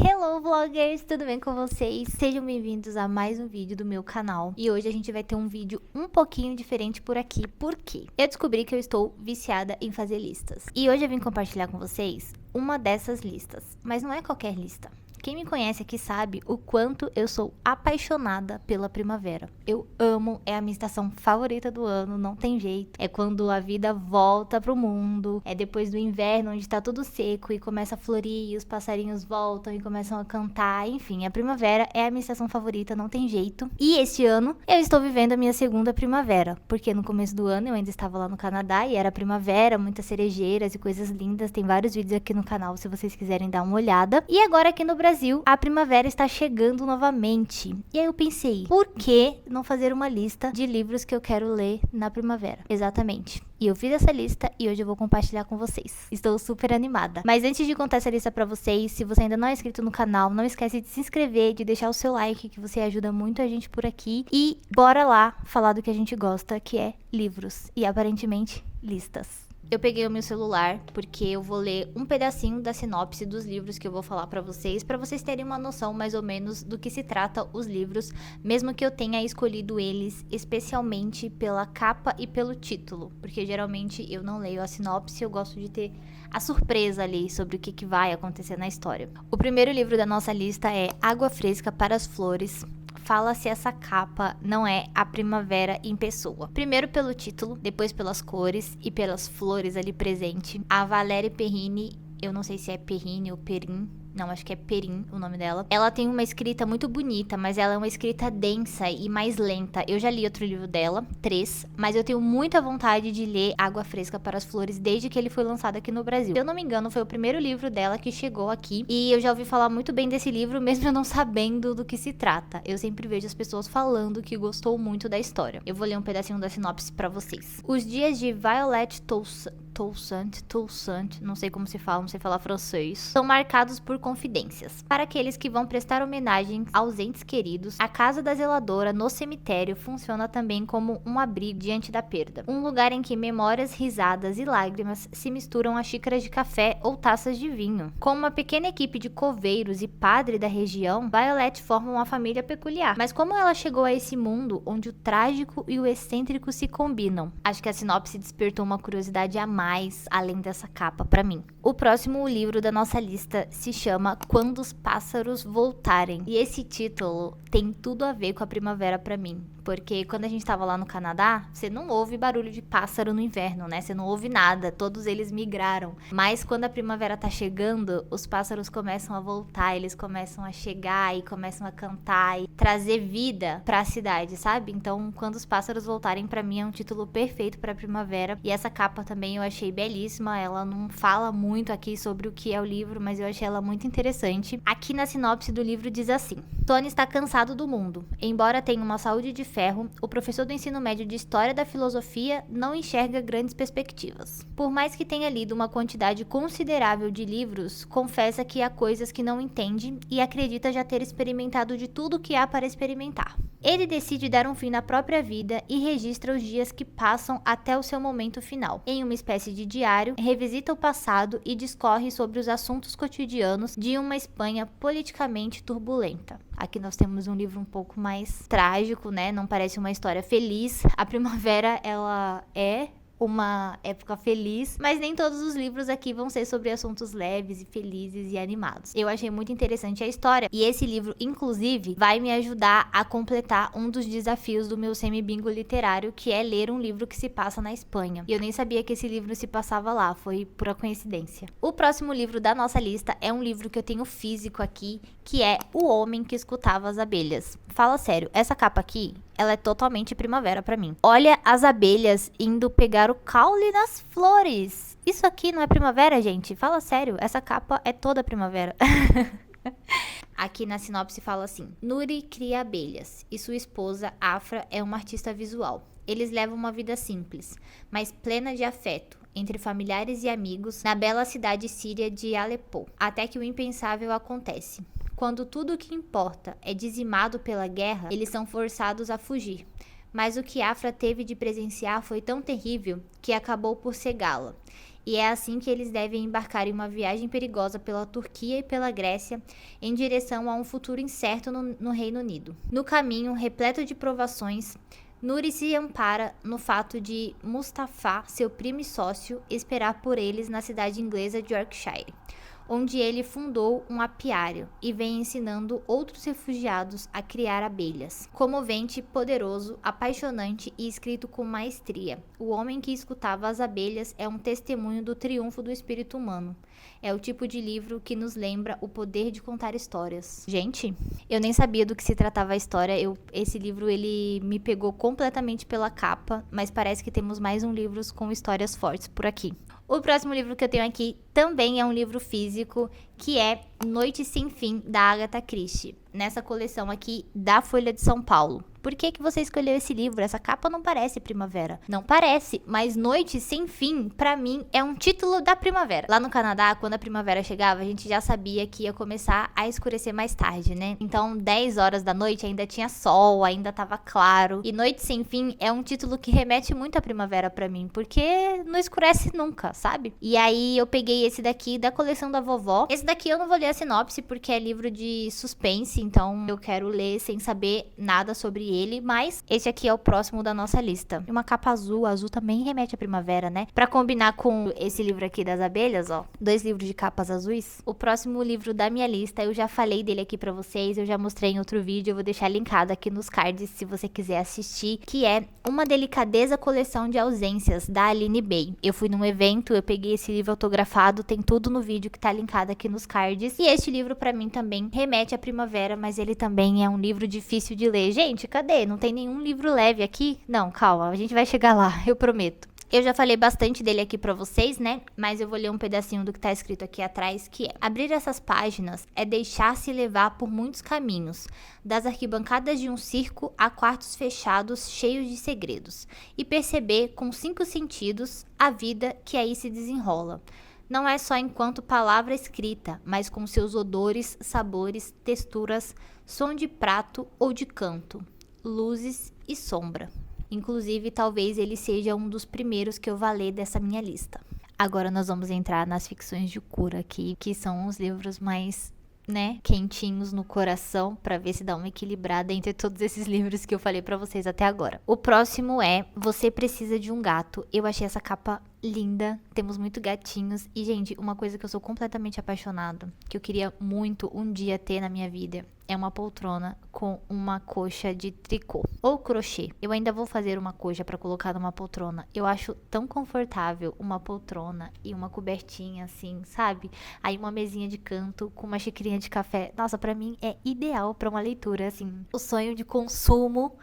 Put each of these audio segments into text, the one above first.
Hello vloggers, tudo bem com vocês? Sejam bem-vindos a mais um vídeo do meu canal. E hoje a gente vai ter um vídeo um pouquinho diferente por aqui. Por quê? Eu descobri que eu estou viciada em fazer listas. E hoje eu vim compartilhar com vocês uma dessas listas. Mas não é qualquer lista. Quem me conhece aqui sabe o quanto eu sou apaixonada pela primavera. Eu amo, é a minha estação favorita do ano, não tem jeito. É quando a vida volta pro mundo, é depois do inverno onde tá tudo seco e começa a florir, e os passarinhos voltam e começam a cantar. Enfim, a primavera é a minha estação favorita, não tem jeito. E este ano eu estou vivendo a minha segunda primavera, porque no começo do ano eu ainda estava lá no Canadá e era primavera, muitas cerejeiras e coisas lindas. Tem vários vídeos aqui no canal se vocês quiserem dar uma olhada. E agora aqui no Brasil, a primavera está chegando novamente. E aí eu pensei, por que não fazer uma lista de livros que eu quero ler na primavera? Exatamente. E eu fiz essa lista e hoje eu vou compartilhar com vocês. Estou super animada. Mas antes de contar essa lista pra vocês, se você ainda não é inscrito no canal, não esquece de se inscrever, de deixar o seu like, que você ajuda muito a gente por aqui. E bora lá falar do que a gente gosta, que é livros. E aparentemente, listas. Eu peguei o meu celular porque eu vou ler um pedacinho da sinopse dos livros que eu vou falar pra vocês terem uma noção mais ou menos do que se trata os livros, mesmo que eu tenha escolhido eles especialmente pela capa e pelo título, porque geralmente eu não leio a sinopse, eu gosto de ter a surpresa ali sobre o que vai acontecer na história. O primeiro livro da nossa lista é Água Fresca para as Flores. Fala se essa capa não é a primavera em pessoa. Primeiro pelo título, depois pelas cores e pelas flores ali presente. A Valérie Perrine, eu não sei se é Perrine ou Perrin, não, acho que é Perrin o nome dela. Ela tem uma escrita muito bonita, mas ela é uma escrita densa e mais lenta. Eu já li outro livro dela, 3, mas eu tenho muita vontade de ler Água Fresca para as Flores desde que ele foi lançado aqui no Brasil. Se eu não me engano, foi o primeiro livro dela que chegou aqui e eu já ouvi falar muito bem desse livro, mesmo eu não sabendo do que se trata. Eu sempre vejo as pessoas falando que gostou muito da história. Eu vou ler um pedacinho da sinopse pra vocês. Os dias de Violet Toussaint, não sei como se fala, não sei falar francês, são marcados por confidências. Para aqueles que vão prestar homenagem aos entes queridos, a casa da zeladora no cemitério funciona também como um abrigo diante da perda. Um lugar em que memórias, risadas e lágrimas se misturam a xícaras de café ou taças de vinho. Com uma pequena equipe de coveiros e padre da região, Violet forma uma família peculiar. Mas como ela chegou a esse mundo onde o trágico e o excêntrico se combinam? Acho que a sinopse despertou uma curiosidade a mais, além dessa capa pra mim. O próximo livro da nossa lista se chama Quando os Pássaros Voltarem. E esse título tem tudo a ver com a primavera pra mim. Porque quando a gente tava lá no Canadá, você não ouve barulho de pássaro no inverno, né? Você não ouve nada, todos eles migraram. Mas quando a primavera tá chegando, os pássaros começam a voltar, eles começam a chegar e começam a cantar e trazer vida pra cidade, sabe? Então, Quando os Pássaros Voltarem, pra mim é um título perfeito pra primavera. E essa capa também eu achei belíssima, ela não fala muito aqui sobre o que é o livro, mas eu achei ela muito interessante. Aqui na sinopse do livro diz assim: Tony está cansado do mundo. Embora tenha uma saúde de ferro, o professor do ensino médio de História da Filosofia não enxerga grandes perspectivas. Por mais que tenha lido uma quantidade considerável de livros, confessa que há coisas que não entende e acredita já ter experimentado de tudo que há para experimentar. Ele decide dar um fim na própria vida e registra os dias que passam até o seu momento final. Em uma espécie de diário, revisita o passado e discorre sobre os assuntos cotidianos de uma Espanha politicamente turbulenta. Aqui nós temos um livro um pouco mais trágico, né? Não parece uma história feliz. A primavera, ela é uma época feliz, mas nem todos os livros aqui vão ser sobre assuntos leves e felizes e animados. Eu achei muito interessante a história e esse livro, inclusive, vai me ajudar a completar um dos desafios do meu semi-bingo literário, que é ler um livro que se passa na Espanha. E eu nem sabia que esse livro se passava lá, foi pura coincidência. O próximo livro da nossa lista é um livro que eu tenho físico aqui, que é O Homem que Escutava as Abelhas. Fala sério, essa capa aqui, ela é totalmente primavera pra mim. Olha as abelhas indo pegar o caule nas flores. Isso aqui não é primavera, gente? Fala sério, essa capa é toda primavera. Aqui na sinopse fala assim: Nuri cria abelhas e sua esposa, Afra, é uma artista visual. Eles levam uma vida simples, mas plena de afeto, entre familiares e amigos, na bela cidade síria de Alepo, até que o impensável acontece. Quando tudo o que importa é dizimado pela guerra, eles são forçados a fugir. Mas o que Afra teve de presenciar foi tão terrível que acabou por cegá-la. E é assim que eles devem embarcar em uma viagem perigosa pela Turquia e pela Grécia, em direção a um futuro incerto no Reino Unido. No caminho, repleto de provações, Nuri se ampara no fato de Mustafa, seu primo e sócio, esperar por eles na cidade inglesa de Yorkshire, onde ele fundou um apiário e vem ensinando outros refugiados a criar abelhas. Comovente, poderoso, apaixonante e escrito com maestria, O Homem que Escutava as Abelhas é um testemunho do triunfo do espírito humano. É o tipo de livro que nos lembra o poder de contar histórias. Gente, eu nem sabia do que se tratava a história. Esse livro, ele me pegou completamente pela capa, mas parece que temos mais um livro com histórias fortes por aqui. O próximo livro que eu tenho aqui também é um livro físico, que é Noite Sem Fim, da Agatha Christie, nessa coleção aqui da Folha de São Paulo. Por que você escolheu esse livro? Essa capa não parece primavera. Não parece, mas Noite Sem Fim, pra mim, é um título da primavera. Lá no Canadá, quando a primavera chegava, a gente já sabia que ia começar a escurecer mais tarde, né? Então, 10 horas da noite ainda tinha sol, ainda tava claro. E Noite Sem Fim é um título que remete muito à primavera pra mim, porque não escurece nunca, sabe? E aí eu peguei esse daqui da coleção da vovó. Esse daqui eu não vou ler a sinopse porque é livro de suspense, então eu quero ler sem saber nada sobre ele, mas esse aqui é o próximo da nossa lista. Uma capa azul, azul também remete à primavera, né? Pra combinar com esse livro aqui das abelhas, ó, 2 livros de capas azuis. O próximo livro da minha lista, eu já falei dele aqui pra vocês, eu já mostrei em outro vídeo, eu vou deixar linkado aqui nos cards se você quiser assistir, que é Uma Delicadeza Coleção de Ausências, da Aline Bay. Eu fui num evento, eu peguei esse livro autografado, tem tudo no vídeo que tá linkado aqui nos cards. E este livro pra mim também remete à primavera, mas ele também é um livro difícil de ler. Gente, cadê? Não tem nenhum livro leve aqui? Não, calma, a gente vai chegar lá, eu prometo. Eu já falei bastante dele aqui pra vocês, né? Mas eu vou ler um pedacinho do que tá escrito aqui atrás, que é: abrir essas páginas é deixar-se levar por muitos caminhos, das arquibancadas de um circo a quartos fechados cheios de segredos, e perceber com 5 sentidos a vida que aí se desenrola. Não é só enquanto palavra escrita, mas com seus odores, sabores, texturas, som de prato ou de canto, luzes e sombra. Inclusive, talvez ele seja um dos primeiros que eu vá ler dessa minha lista. Agora nós vamos entrar nas ficções de cura aqui, que são os livros mais, né, quentinhos no coração, pra ver se dá uma equilibrada entre todos esses livros que eu falei pra vocês até agora. O próximo é Você Precisa de um Gato. Eu achei essa capa linda, temos muito gatinhos e, gente, uma coisa que eu sou completamente apaixonada, que eu queria muito um dia ter na minha vida, é uma poltrona com uma coxa de tricô ou crochê. Eu ainda vou fazer uma coxa pra colocar numa poltrona. Eu acho tão confortável uma poltrona e uma cobertinha assim, sabe? Aí uma mesinha de canto com uma xicrinha de café. Nossa, pra mim é ideal pra uma leitura, assim. O sonho de consumo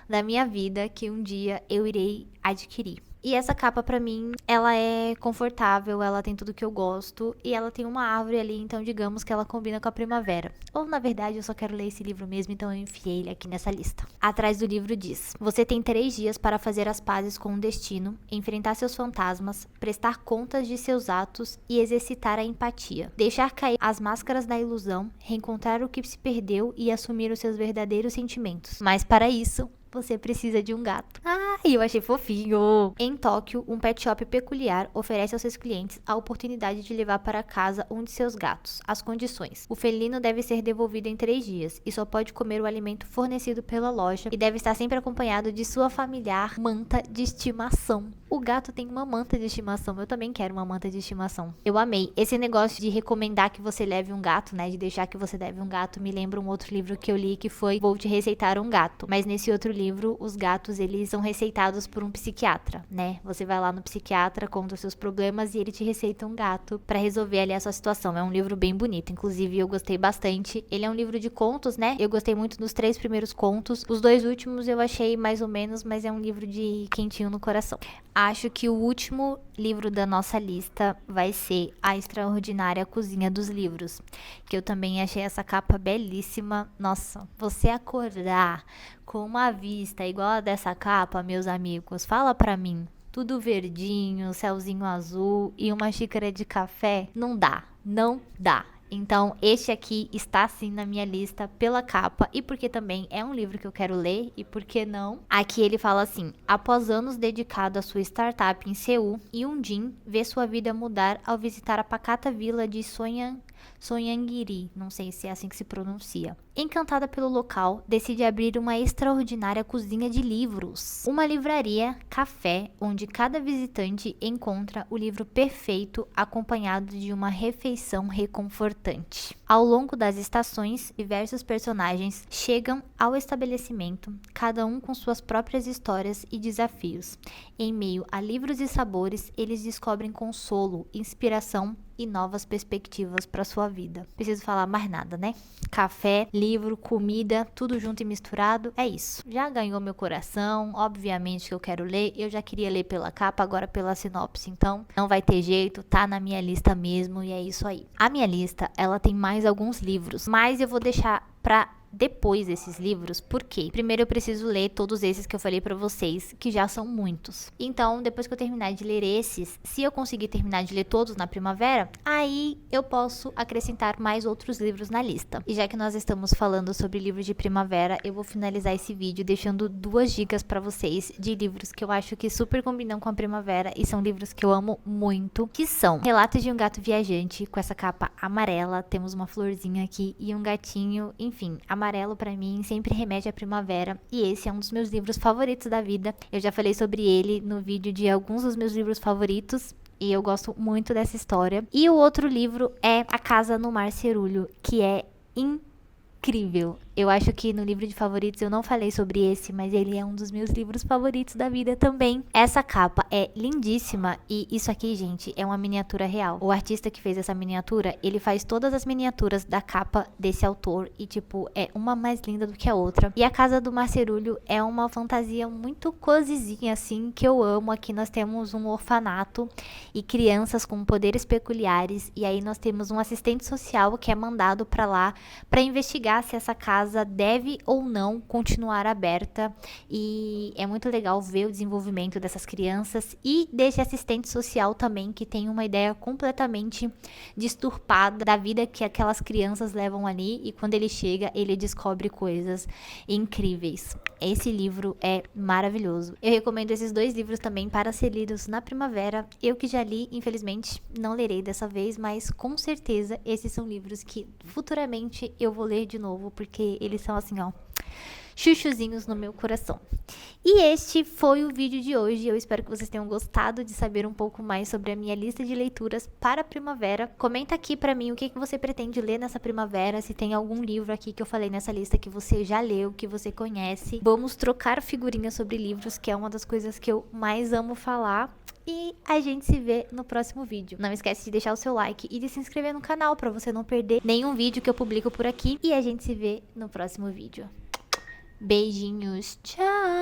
da minha vida que um dia eu irei adquirir. E essa capa pra mim, ela é confortável, ela tem tudo que eu gosto e ela tem uma árvore ali, então digamos que ela combina com a primavera. Ou na verdade eu só quero ler esse livro mesmo, então eu enfiei ele aqui nessa lista. Atrás do livro diz: você tem 3 dias para fazer as pazes com o destino, enfrentar seus fantasmas, prestar contas de seus atos e exercitar a empatia. Deixar cair as máscaras da ilusão, reencontrar o que se perdeu e assumir os seus verdadeiros sentimentos. Mas para isso, você precisa de um gato. Eu achei fofinho. Em Tóquio, um pet shop peculiar oferece aos seus clientes a oportunidade de levar para casa um de seus gatos. As condições: o felino deve ser devolvido em 3 dias e só pode comer o alimento fornecido pela loja e deve estar sempre acompanhado de sua familiar manta de estimação. O gato tem uma manta de estimação. Eu também quero uma manta de estimação. Eu amei. Esse negócio de recomendar que você leve um gato, né? De deixar que você leve um gato, me lembra um outro livro que eu li que foi Vou Te Receitar um Gato. Mas nesse outro livro, os gatos, eles são receitados por um psiquiatra, né? Você vai lá no psiquiatra, conta os seus problemas e ele te receita um gato pra resolver ali a sua situação. É um livro bem bonito. Inclusive, eu gostei bastante. Ele é um livro de contos, né? Eu gostei muito dos 3 primeiros contos. Os 2 últimos eu achei mais ou menos, mas é um livro de quentinho no coração. Acho que o último livro da nossa lista vai ser A Extraordinária Cozinha dos Livros, que eu também achei essa capa belíssima. Nossa, você acordar com uma vista igual a dessa capa, meus amigos, fala pra mim. Tudo verdinho, céuzinho azul e uma xícara de café, não dá, não dá. Então, este aqui está sim na minha lista pela capa e porque também é um livro que eu quero ler e por que não. Aqui ele fala assim: após anos dedicado à sua startup em Seul, Yoon-jin vê sua vida mudar ao visitar a pacata vila de Sonhangiri, não sei se é assim que se pronuncia. Encantada pelo local, decide abrir uma extraordinária cozinha de livros. Uma livraria, café, onde cada visitante encontra o livro perfeito acompanhado de uma refeição reconfortante. Ao longo das estações, diversos personagens chegam ao estabelecimento, cada um com suas próprias histórias e desafios. Em meio a livros e sabores, eles descobrem consolo, inspiração e novas perspectivas para sua vida. Preciso falar mais nada, né? Café, livro, comida, tudo junto e misturado, é isso. Já ganhou meu coração, obviamente que eu quero ler, eu já queria ler pela capa, agora pela sinopse, então não vai ter jeito, tá na minha lista mesmo e é isso aí. A minha lista, ela tem mais alguns livros, mas eu vou deixar pra depois desses livros, por quê? Primeiro eu preciso ler todos esses que eu falei pra vocês, que já são muitos. Então, depois que eu terminar de ler esses, se eu conseguir terminar de ler todos na primavera, aí eu posso acrescentar mais outros livros na lista. E já que nós estamos falando sobre livros de primavera, eu vou finalizar esse vídeo deixando 2 dicas pra vocês de livros que eu acho que super combinam com a primavera e são livros que eu amo muito, que são Relatos de um Gato Viajante, com essa capa amarela, temos uma florzinha aqui e um gatinho, enfim, amarelo pra mim sempre remete à primavera e esse é um dos meus livros favoritos da vida. Eu já falei sobre ele no vídeo de alguns dos meus livros favoritos e eu gosto muito dessa história. E o outro livro é A Casa no Mar Cerúleo, que é incrível. Eu acho que no livro de favoritos eu não falei sobre esse, mas ele é um dos meus livros favoritos da vida também. Essa capa é lindíssima e isso aqui, gente, é uma miniatura real. O artista que fez essa miniatura, ele faz todas as miniaturas da capa desse autor e, tipo, é uma mais linda do que a outra. E a Casa do Mar Cerúleo é uma fantasia muito cozizinha, assim, que eu amo. Aqui nós temos um orfanato e crianças com poderes peculiares e aí nós temos um assistente social que é mandado pra lá pra investigar se essa casa deve ou não continuar aberta e é muito legal ver o desenvolvimento dessas crianças e desse assistente social também que tem uma ideia completamente disturpada da vida que aquelas crianças levam ali e quando ele chega ele descobre coisas incríveis. Esse livro é maravilhoso. Eu recomendo esses 2 livros também para ser lidos na primavera. Eu que já li, infelizmente não lerei dessa vez, mas com certeza esses são livros que futuramente eu vou ler de novo porque eles são assim, ó, chuchuzinhos no meu coração. E este foi o vídeo de hoje. Eu espero que vocês tenham gostado de saber um pouco mais sobre a minha lista de leituras para a primavera. Comenta aqui pra mim o que você pretende ler nessa primavera, se tem algum livro aqui que eu falei nessa lista que você já leu, que você conhece. Vamos trocar figurinhas sobre livros, que é uma das coisas que eu mais amo falar. E a gente se vê no próximo vídeo. Não esquece de deixar o seu like e de se inscrever no canal para você não perder nenhum vídeo que eu publico por aqui. E a gente se vê no próximo vídeo. Beijinhos, tchau!